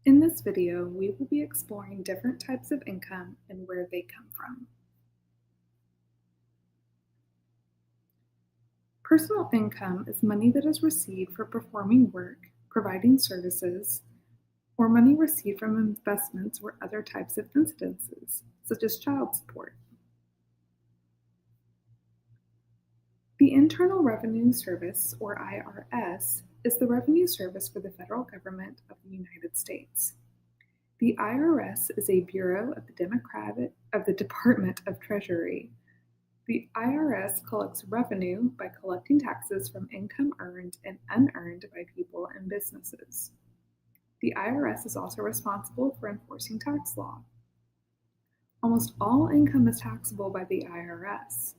In this video, we will be exploring different types of income and where they come from. Personal income is money that is received for performing work, providing services, or money received from investments or other types of incidences, such as child support. The Internal Revenue Service, or IRS, is the revenue service for the federal government of the United States. The IRS is a bureau of the Department of Treasury. The IRS collects revenue by collecting taxes from income earned and unearned by people and businesses. The IRS is also responsible for enforcing tax law. Almost all income is taxable by the IRS.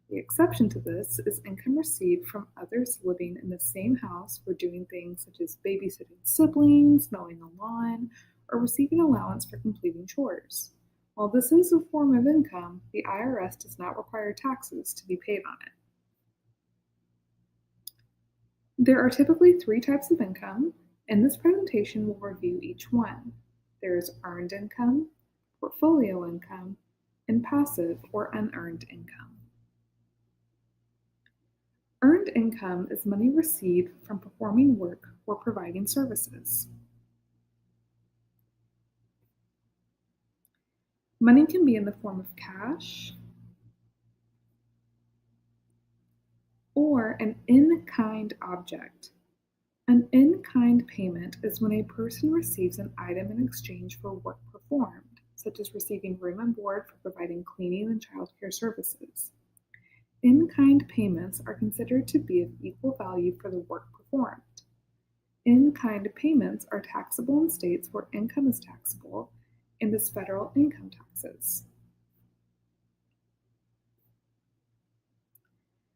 The exception to this is income received from others living in the same house for doing things such as babysitting siblings, mowing the lawn, or receiving allowance for completing chores. While this is a form of income, the IRS does not require taxes to be paid on it. There are typically three types of income. In this presentation, we'll review each one. There is earned income, portfolio income, and passive or unearned income. Earned income is money received from performing work or providing services. Money can be in the form of cash or an in-kind object. An in-kind payment is when a person receives an item in exchange for work performed, such as receiving room and board for providing cleaning and childcare services. In-kind payments are considered to be of equal value for the work performed. In-kind payments are taxable in states where income is taxable and as federal income taxes.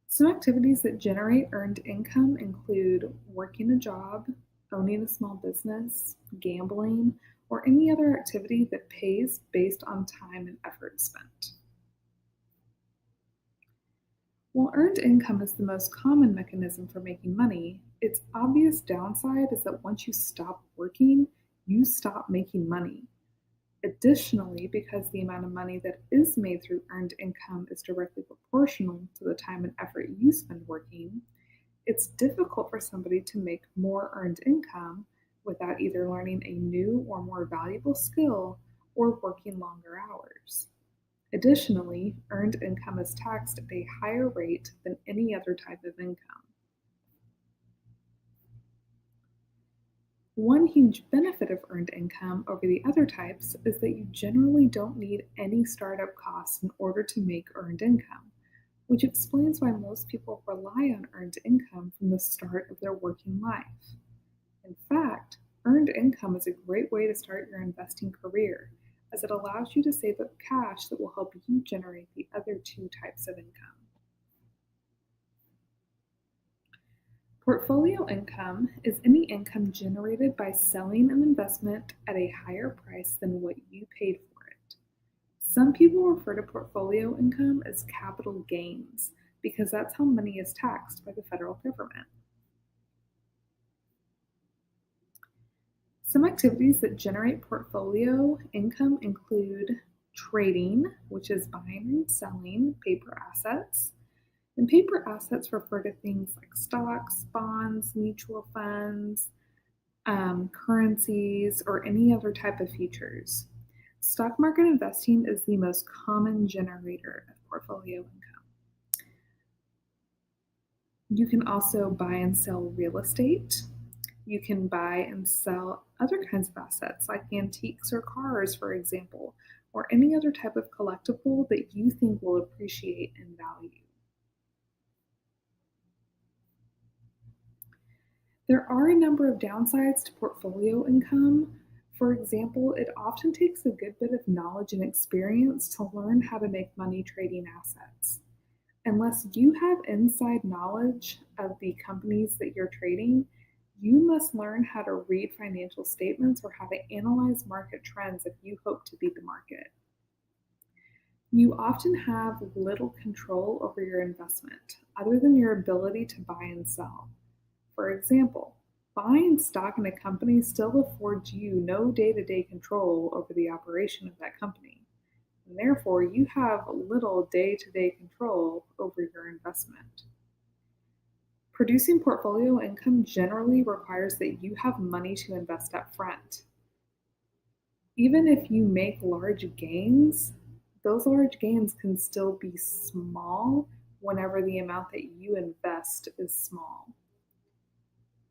Some activities that generate earned income include working a job, owning a small business, gambling, or any other activity that pays based on time and effort spent. While earned income is the most common mechanism for making money, its obvious downside is that once you stop working, you stop making money. Additionally, because the amount of money that is made through earned income is directly proportional to the time and effort you spend working, it's difficult for somebody to make more earned income without either learning a new or more valuable skill or working longer hours. Additionally, earned income is taxed at a higher rate than any other type of income. One huge benefit of earned income over the other types is that you generally don't need any startup costs in order to make earned income, which explains why most people rely on earned income from the start of their working life. In fact, earned income is a great way to start your investing career, as it allows you to save up cash that will help you generate the other two types of income. Portfolio income is any income generated by selling an investment at a higher price than what you paid for it. Some people refer to portfolio income as capital gains because that's how money is taxed by the federal government. Some activities that generate portfolio income include trading, which is buying and selling paper assets. And paper assets refer to things like stocks, bonds, mutual funds, currencies, or any other type of futures. Stock market investing is the most common generator of portfolio income. You can also buy and sell real estate. You can buy and sell other kinds of assets like antiques or cars, for example, or any other type of collectible that you think will appreciate in value. There are a number of downsides to portfolio income. For example, it often takes a good bit of knowledge and experience to learn how to make money trading assets. Unless you have inside knowledge of the companies that you're trading, you must learn how to read financial statements or how to analyze market trends if you hope to beat the market. You often have little control over your investment, other than your ability to buy and sell. For example, Buying stock in a company still affords you no day-to-day control over the operation of that company, and therefore you have little day-to-day control over your investment. Producing portfolio income generally requires that you have money to invest up front. Even if you make large gains, those large gains can still be small whenever the amount that you invest is small.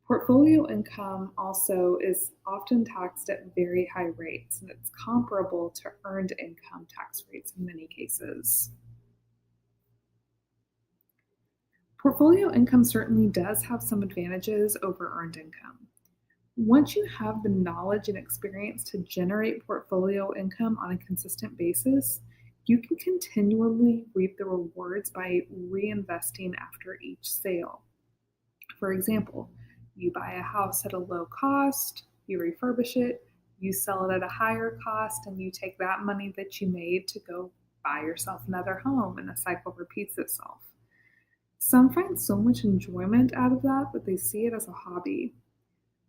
Portfolio income also is often taxed at very high rates, and it's comparable to earned income tax rates in many cases. Portfolio income certainly does have some advantages over earned income. Once you have the knowledge and experience to generate portfolio income on a consistent basis, you can continually reap the rewards by reinvesting after each sale. For example, you buy a house at a low cost, you refurbish it, you sell it at a higher cost, and you take that money that you made to go buy yourself another home, and the cycle repeats itself. Some find so much enjoyment out of that that they see it as a hobby.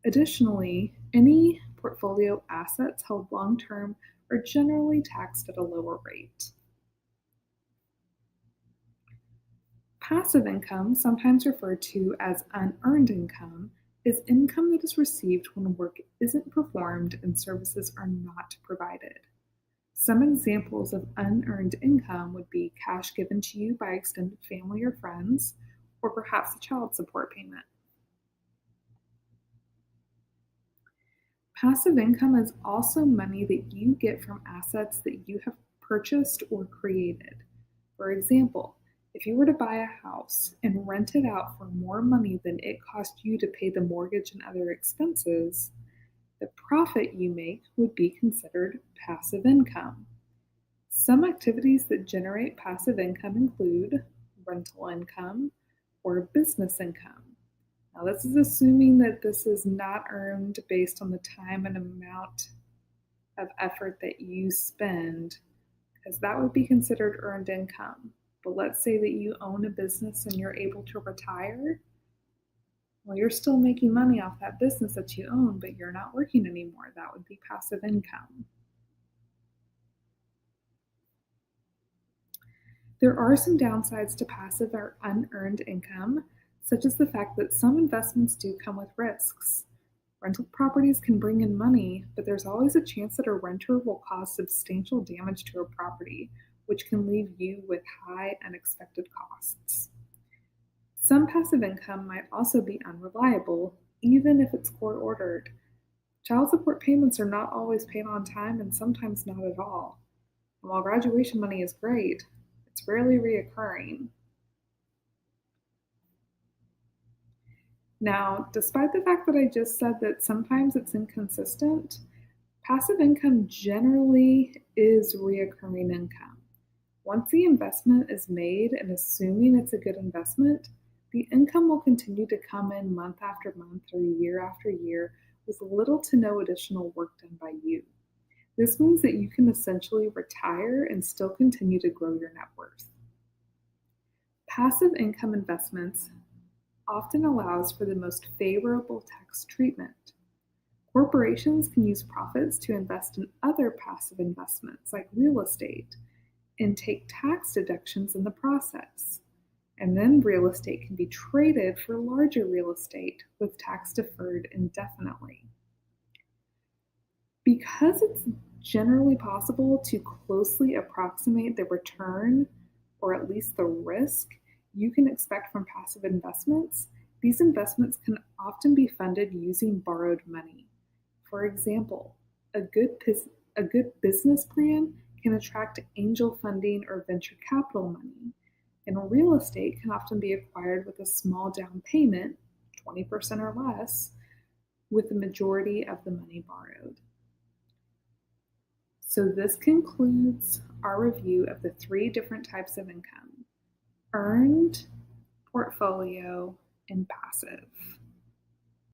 Additionally, any portfolio assets held long term are generally taxed at a lower rate. Passive income, sometimes referred to as unearned income, is income that is received when work isn't performed and services are not provided. Some examples of unearned income would be cash given to you by extended family or friends, or perhaps a child support payment. Passive income is also money that you get from assets that you have purchased or created. For example, if you were to buy a house and rent it out for more money than it cost you to pay the mortgage and other expenses, the profit you make would be considered passive income. Some activities that generate passive income include rental income or business income. Now, this is assuming that this is not earned based on the time and amount of effort that you spend, because that would be considered earned income. But let's say that you own a business and you're able to retire. Well, you're still making money off that business that you own, but you're not working anymore. That would be passive income. There are some downsides to passive or unearned income, such as the fact that some investments do come with risks. Rental properties can bring in money, but there's always a chance that a renter will cause substantial damage to a property, which can leave you with high unexpected costs. Some passive income might also be unreliable, even if it's court ordered. Child support payments are not always paid on time and sometimes not at all. And while graduation money is great, it's rarely reoccurring. Now, despite the fact that I just said that sometimes it's inconsistent, passive income generally is reoccurring income. Once the investment is made, and assuming it's a good investment, the income will continue to come in month after month or year after year with little to no additional work done by you. This means that you can essentially retire and still continue to grow your net worth. Passive income investments often allows for the most favorable tax treatment. Corporations can use profits to invest in other passive investments like real estate and take tax deductions in the process. And then real estate can be traded for larger real estate with tax deferred indefinitely. Because it's generally possible to closely approximate the return, or at least the risk, you can expect from passive investments, these investments can often be funded using borrowed money. For example, a good business plan can attract angel funding or venture capital money, and real estate can often be acquired with a small down payment, 20% or less, with the majority of the money borrowed. So this concludes our review of the 3 different types of income: earned, portfolio, and passive.